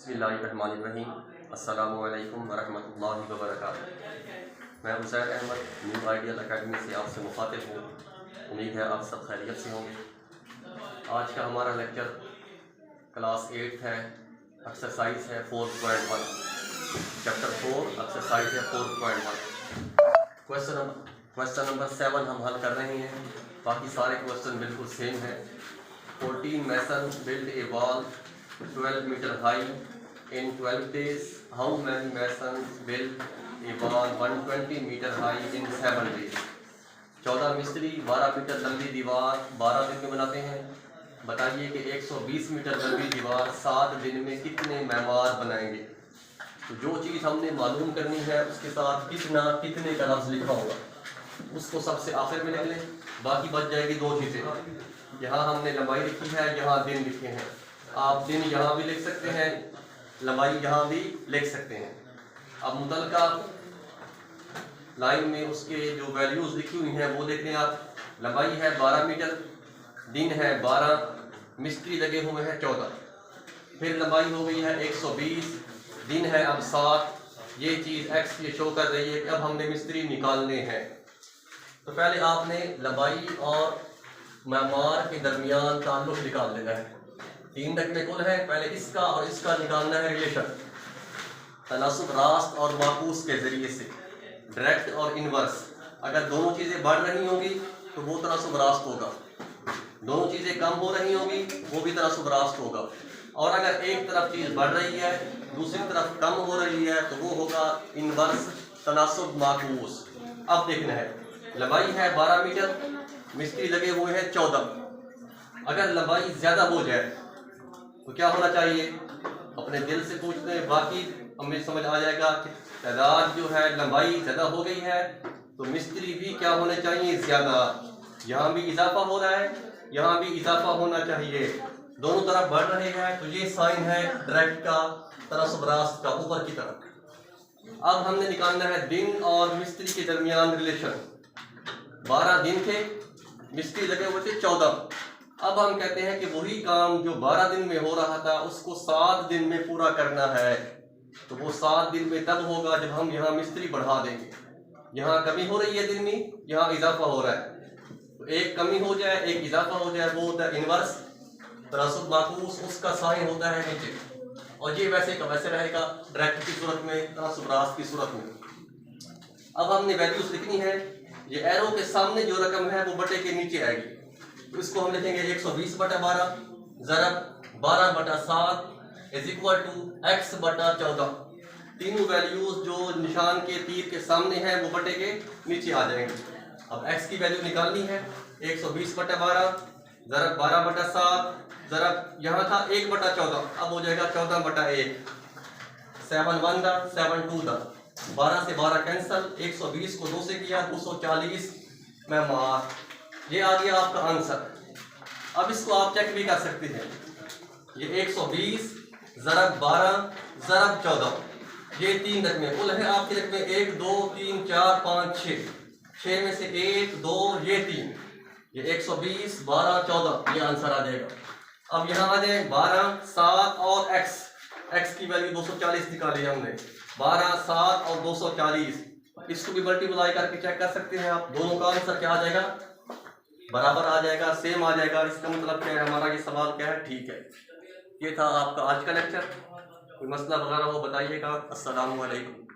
बिस्मिल्लाहिर्रहमानिर्रहीम। अस्सलामुअलैकुम वरहमतुल्लाहि वबरकातुहू। मैं Uzair Ahmad new ideal academy से आपसे मुखातिब हूँ। उम्मीद है आप सब खैरियत से होंगे। आज का हमारा लेक्चर क्लास 8 है, एक्सरसाइज है 4.1, चैप्टर 4 एक्सरसाइज है 4.1। क्वेश्चन नंबर 7 हम हल कर रहे हैं। बाकी सारे क्वेश्चन बिल्कुल सेम है। 14 mason build a wall 12 meter high in 12 days. How many masons built a wall 120 meter high in 7 days? 14 मिस्त्री 12 मीटर लंबी दीवार 12 दिन में बनाते हैं। बताइए कि 120 मीटर लंबी दीवार 7 दिन में कितने मैमार बनाएंगे। तो जो चीज़ हमने मालूम करनी है उसके साथ कितने का लफ्ज़ लिखा होगा उसको सबसे आखिर में लिख लें। बाकी बच जाएगी दो चीज़ें। यहाँ हमने लंबाई लिखी है, यहाँ दिन लिखे हैं। आप दिन यहाँ भी लिख सकते हैं, लंबाई यहाँ भी लिख सकते हैं। अब मुतलका लाइन में उसके जो वैल्यूज़ लिखी हुई हैं वो देख लें आप। लंबाई है 12 मीटर, दिन है 12, मिस्त्री लगे हुए हैं 14, फिर लंबाई हो गई है 120, दिन है अब 7। ये चीज़ एक्स ये शो कर रही है कि अब हमने मिस्त्री निकालने हैं। तो पहले आपने लंबाई और मैमार के दरमियान ताल्लुक़ निकाल लेना है। 3 रकमे कुल है, पहले इसका और इसका निकालना है रिलेशन। तनासुब रास्त और माकूस के ज़रिए से, डायरेक्ट और इनवर्स। अगर दोनों चीज़ें बढ़ रही होंगी तो वो तनासुब रास्त होगा, दोनों चीज़ें कम हो रही होंगी वो भी तनासुब रास्त होगा। और अगर एक तरफ चीज़ बढ़ रही है दूसरी तरफ कम हो रही है तो वो होगा इनवर्स तनासुब माकूस। अब देखना है, लंबाई है 12 मीटर, मिस्त्री लगे हुए हैं 14। अगर लंबाई ज़्यादा हो जाए तो क्या होना चाहिए, अपने दिल से पूछते हैं, बाकी हमें समझ आ जाएगा कि तादाद जो है लंबाई ज़्यादा हो गई है तो मिस्त्री भी क्या होने चाहिए, ज़्यादा। यहाँ भी इजाफा हो रहा है, यहाँ भी इजाफा होना चाहिए, दोनों तरफ बढ़ रहे हैं। तो ये साइन है डायरेक्ट का, तनासुब रास्त का, ऊपर की तरफ। अब हमने निकालना है दिन और मिस्त्री के दरमियान रिलेशन। 12 दिन थे, मिस्त्री लगे हुए थे 14। अब हम कहते हैं कि वही काम जो 12 दिन में हो रहा था उसको 7 दिन में पूरा करना है। तो वो 7 दिन में तब होगा जब हम यहाँ मिस्त्री बढ़ा देंगे। यहाँ कमी हो रही है दिन में, यहाँ इजाफा हो रहा है। तो एक कमी हो जाए एक इजाफा हो जाए, वो होता है इनवर्स तनासुब माकूस, उसका साइन होता है नीचे। और ये वैसे का वैसे रहेगा डायरेक्ट की सूरत में, तनासुब रास्त की सूरत में। अब हमने वैल्यूज लिखनी है। ये एरो के सामने जो रकम है वो बटे के नीचे आएगी, तो इसको हम लिखेंगे 120/12 ज़रब 12/7 इज इक्वल टू x/14। तीनों वैल्यूज जो निशान के तीर के सामने हैं वो बटे के नीचे आ जाएंगे। अब x की वैल्यू निकालनी है, 120/12 ज़रब 12/7 ज़रब यहाँ था 1/14, अब हो जाएगा 14/1। 7 1 दा 7 2 दा, 12 से 12 कैंसल, 120 को 2 से किया 240 मैमार। ये आ गया आपका आंसर। अब इसको आप चेक भी कर सकते हैं। ये 120 ज़रब 12 ज़रब 14, ये 3 रकमें कुल है आपकी रकमें 1 2 3 4 5 6, 6 में से 1 2 ये 3, ये 120 12 14, ये आंसर आ जाएगा। अब यहाँ आ जाए 12 7 और x की वैल्यू 240 निकाली हमने, 12 7 और 240। इसको भी मल्टीप्लाई करके चेक कर सकते हैं आप, दोनों का आंसर क्या आ जाएगा, बराबर आ जाएगा, सेम आ जाएगा। इसका मतलब क्या है, हमारा ये सवाल क्या है, ठीक है। ये था आपका आज का लेक्चर। कोई मसला वगैरह हो बताइएगा। अस्सलामु अलैकुम।